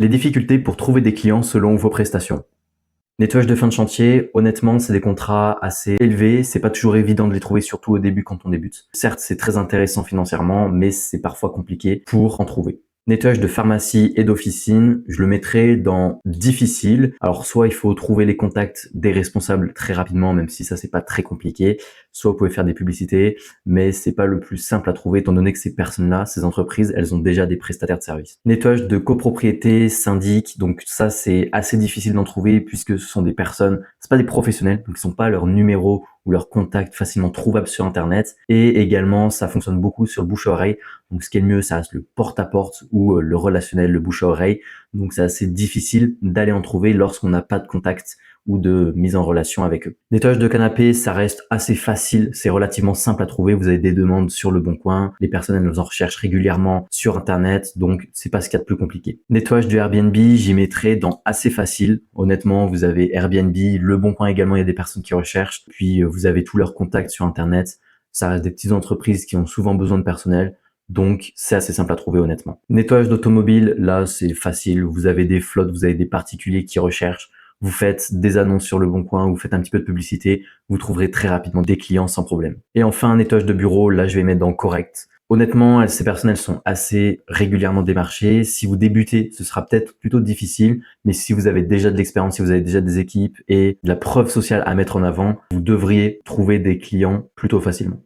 Les difficultés pour trouver des clients selon vos prestations. Nettoyage de fin de chantier, honnêtement, c'est des contrats assez élevés. C'est pas toujours évident de les trouver, surtout au début quand on débute. Certes, c'est très intéressant financièrement, mais c'est parfois compliqué pour en trouver. Nettoyage de pharmacie et d'officine, je le mettrai dans difficile. Alors, soit il faut trouver les contacts des responsables très rapidement, même si ça c'est pas très compliqué. Soit vous pouvez faire des publicités, mais c'est pas le plus simple à trouver étant donné que ces personnes-là, ces entreprises, elles ont déjà des prestataires de services. Nettoyage de copropriété, syndic, donc ça c'est assez difficile d'en trouver puisque ce sont des personnes, c'est pas des professionnels, donc ils sont pas leur numéro ou leur contact facilement trouvable sur internet. Et également, ça fonctionne beaucoup sur le bouche à oreille. Donc ce qui est le mieux, ça reste le porte-à-porte ou le relationnel, le bouche à oreille. Donc c'est assez difficile d'aller en trouver lorsqu'on n'a pas de contact ou de mise en relation avec eux. Nettoyage de canapé, ça reste assez facile, c'est relativement simple à trouver. Vous avez des demandes sur le Bon Coin, les personnes elles nous en recherchent régulièrement sur internet, donc c'est pas ce qu'il y a de plus compliqué. Nettoyage du Airbnb, j'y mettrai dans assez facile. Honnêtement, vous avez Airbnb, le Bon Coin également, il y a des personnes qui recherchent, puis vous avez tous leurs contacts sur internet. Ça reste des petites entreprises qui ont souvent besoin de personnel. Donc, c'est assez simple à trouver honnêtement. Nettoyage d'automobile, là, c'est facile. Vous avez des flottes, vous avez des particuliers qui recherchent. Vous faites des annonces sur le Bon Coin, vous faites un petit peu de publicité, vous trouverez très rapidement des clients sans problème. Et enfin, nettoyage de bureau, là, je vais mettre dans correct. Honnêtement, ces personnes, elles sont assez régulièrement démarchées. Si vous débutez, ce sera peut-être plutôt difficile, mais si vous avez déjà de l'expérience, si vous avez déjà des équipes et de la preuve sociale à mettre en avant, vous devriez trouver des clients plutôt facilement.